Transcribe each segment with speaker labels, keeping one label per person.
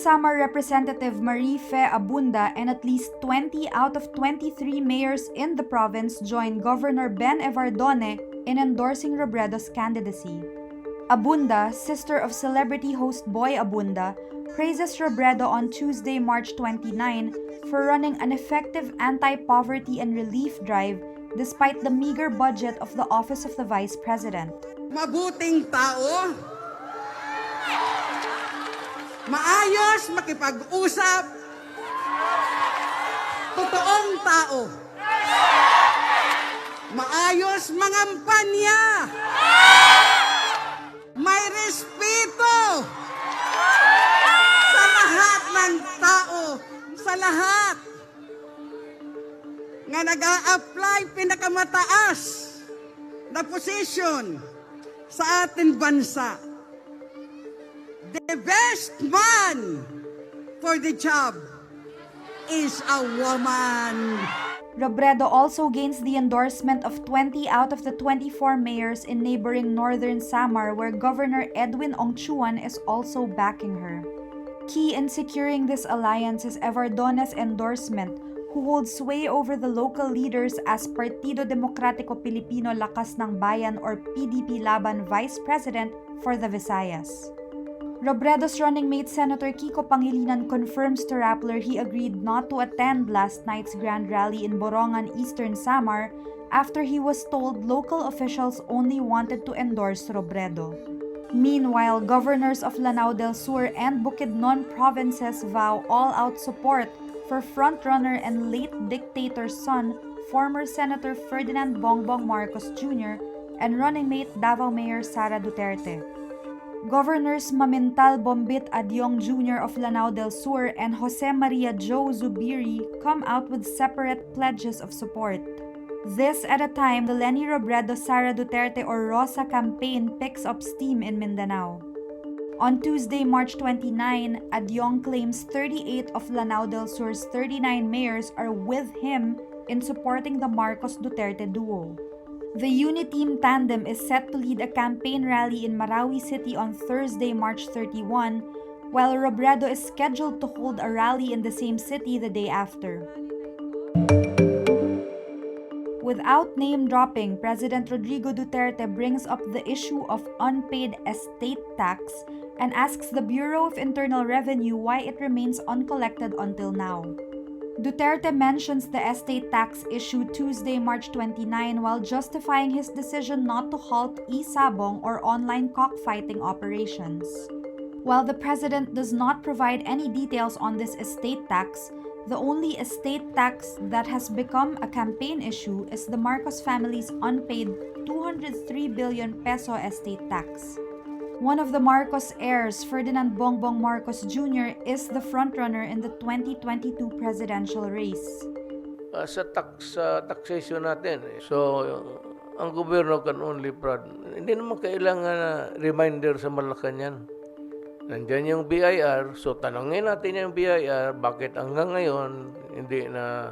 Speaker 1: Samar Representative Marife Abunda and at least 20 out of 23 mayors in the province joined Governor Ben Evardone in endorsing Robredo's candidacy. Abunda, sister of celebrity host Boy Abunda, praises Robredo on Tuesday, March 29 for running an effective anti-poverty and relief drive despite the meager budget of the Office of the Vice President.
Speaker 2: Mabuting tao, maayos makipag-usap, totoong tao, maayos mangampanya, may respeto sa lahat ng tao, sa lahat nga nag-a-apply pinakamataas na posisyon sa ating bansa. The best man for the job is a woman.
Speaker 1: Robredo also gains the endorsement of 20 out of the 24 mayors in neighboring Northern Samar, where Governor Edwin Ongchuan is also backing her. Key in securing this alliance is Evardone's endorsement, who holds sway over the local leaders as Partido Demokratiko Pilipino Lakas ng Bayan or PDP Laban Vice President for the Visayas. Robredo's running mate Senator Kiko Pangilinan confirms to Rappler he agreed not to attend last night's grand rally in Borongan, Eastern Samar after he was told local officials only wanted to endorse Robredo. Meanwhile, governors of Lanao del Sur and Bukidnon provinces vow all-out support for frontrunner and late dictator's son, former Senator Ferdinand Bongbong Marcos Jr. and running mate Davao Mayor Sara Duterte. Governors Mamintal Bombit Adyong Jr. of Lanao del Sur and Jose Maria Joe Zubiri come out with separate pledges of support. This at a time the Leni Robredo Sara Duterte or Rosa campaign picks up steam in Mindanao. On Tuesday, March 29, Adyong claims 38 of Lanao del Sur's 39 mayors are with him in supporting the Marcos Duterte duo. The Uniteam tandem is set to lead a campaign rally in Marawi City on Thursday, March 31, while Robredo is scheduled to hold a rally in the same city the day after. Without name-dropping, President Rodrigo Duterte brings up the issue of unpaid estate tax and asks the Bureau of Internal Revenue why it remains uncollected until now. Duterte mentions the estate tax issue Tuesday, March 29, while justifying his decision not to halt e-sabong or online cockfighting operations. While the president does not provide any details on this estate tax, the only estate tax that has become a campaign issue is the Marcos family's unpaid 203 billion peso estate tax. One of the Marcos heirs, Ferdinand Bongbong Marcos Jr., is the frontrunner in the 2022 presidential race.
Speaker 3: Sa taxation natin, so ang gobyerno can only prod. Hindi naman kailangan na reminder sa Malacanang. Nandiyan yung BIR, so tanongin natin yung BIR, bakit hanggang ngayon hindi na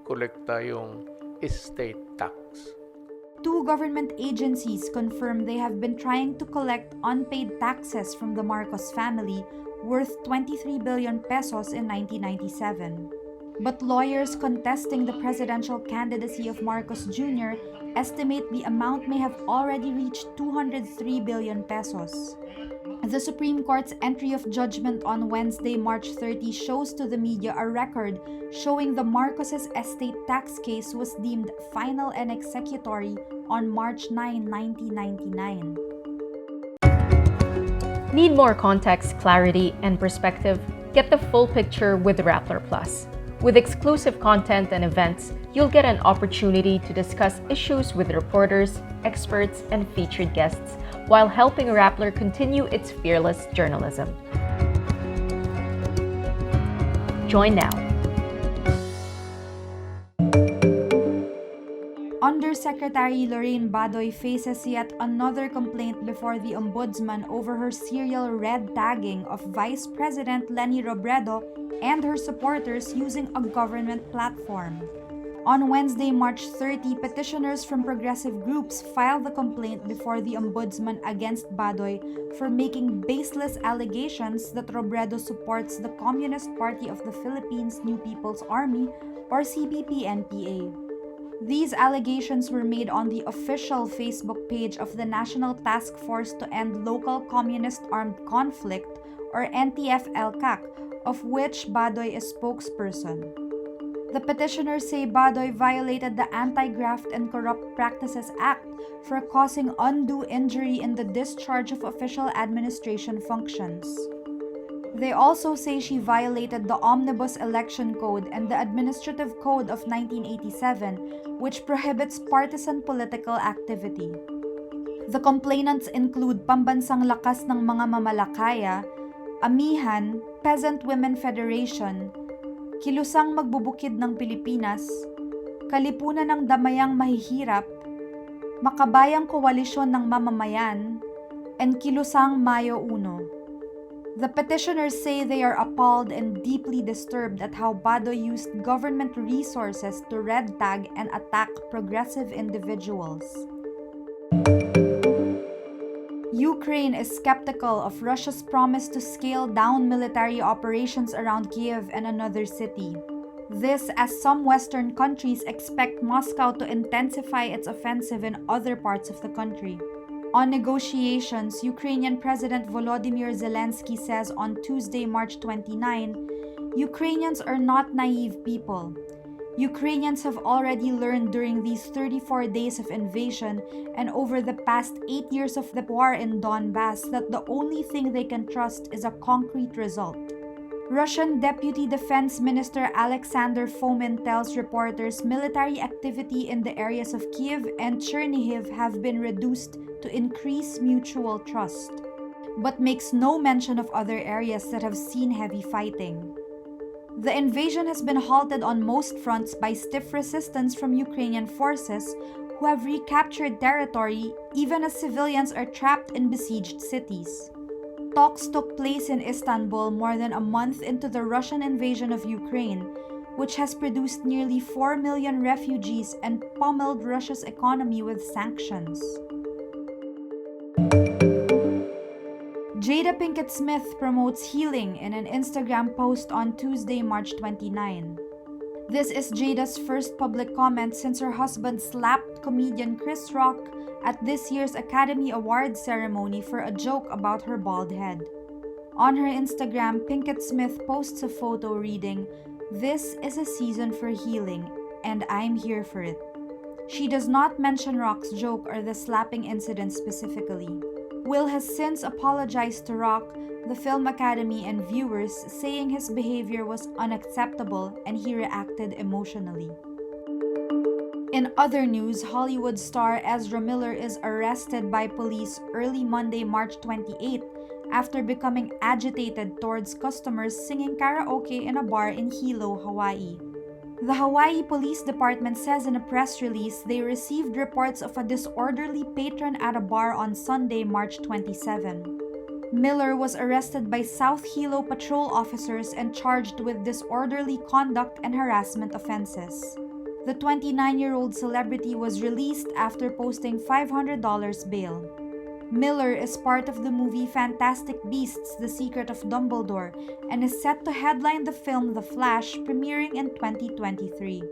Speaker 3: kolekta yung estate tax.
Speaker 1: Two government agencies confirm they have been trying to collect unpaid taxes from the Marcos family worth 23 billion pesos in 1997. But lawyers contesting the presidential candidacy of Marcos Jr. estimate the amount may have already reached 203 billion pesos. The Supreme Court's entry of judgment on Wednesday, March 30 shows to the media a record showing the Marcoses' estate tax case was deemed final and executory on March 9, 1999.
Speaker 4: Need more context, clarity, and perspective? Get the full picture with Rappler Plus. With exclusive content and events, you'll get an opportunity to discuss issues with reporters, experts, and featured guests, while helping Rappler continue its fearless journalism. Join now.
Speaker 1: Undersecretary Lorraine Badoy faces yet another complaint before the Ombudsman over her serial red tagging of Vice President Leni Robredo and her supporters using a government platform. On Wednesday, March 30, petitioners from progressive groups filed the complaint before the Ombudsman against Badoy for making baseless allegations that Robredo supports the Communist Party of the Philippines New People's Army, or CPP-NPA. These allegations were made on the official Facebook page of the National Task Force to End Local Communist Armed Conflict, or NTF-LCAC, of which Badoy is spokesperson. The petitioners say Badoy violated the Anti-Graft and Corrupt Practices Act for causing undue injury in the discharge of official administration functions. They also say she violated the Omnibus Election Code and the Administrative Code of 1987, which prohibits partisan political activity. The complainants include Pambansang Lakas ng Mga Mamalakaya, Amihan, Peasant Women Federation, Kilusang Magbubukid ng Pilipinas, Kalipunan ng Damayang Mahihirap, Makabayang Koalisyon ng Mamamayan, and Kilusang Mayo 1. The petitioners say they are appalled and deeply disturbed at how Badoy used government resources to red tag and attack progressive individuals. Ukraine is skeptical of Russia's promise to scale down military operations around Kyiv and another city. This as some Western countries expect Moscow to intensify its offensive in other parts of the country. On negotiations, Ukrainian President Volodymyr Zelenskiy says on Tuesday, March 29, Ukrainians are not naive people. Ukrainians have already learned during these 34 days of invasion and over the past 8 years of the war in Donbass that the only thing they can trust is a concrete result. Russian Deputy Defense Minister Alexander Fomin tells reporters military activity in the areas of Kyiv and Chernihiv have been reduced to increase mutual trust, but makes no mention of other areas that have seen heavy fighting. The invasion has been halted on most fronts by stiff resistance from Ukrainian forces who have recaptured territory even as civilians are trapped in besieged cities. Talks took place in Istanbul more than a month into the Russian invasion of Ukraine, which has produced nearly 4 million refugees and pummeled Russia's economy with sanctions. Jada Pinkett Smith promotes healing in an Instagram post on Tuesday, March 29. This is Jada's first public comment since her husband slapped comedian Chris Rock at this year's Academy Awards ceremony for a joke about her bald head. On her Instagram, Pinkett Smith posts a photo reading, "This is a season for healing, and I'm here for it." She does not mention Rock's joke or the slapping incident specifically. Will has since apologized to Rock, the Film Academy, and viewers, saying his behavior was unacceptable and he reacted emotionally. In other news, Hollywood star Ezra Miller is arrested by police early Monday, March 28, after becoming agitated towards customers singing karaoke in a bar in Hilo, Hawaii. The Hawaii Police Department says in a press release they received reports of a disorderly patron at a bar on Sunday, March 27. Miller was arrested by South Hilo patrol officers and charged with disorderly conduct and harassment offenses. The 29-year-old celebrity was released after posting $500 bail. Miller is part of the movie Fantastic Beasts: The Secret of Dumbledore and is set to headline the film The Flash, premiering in 2023.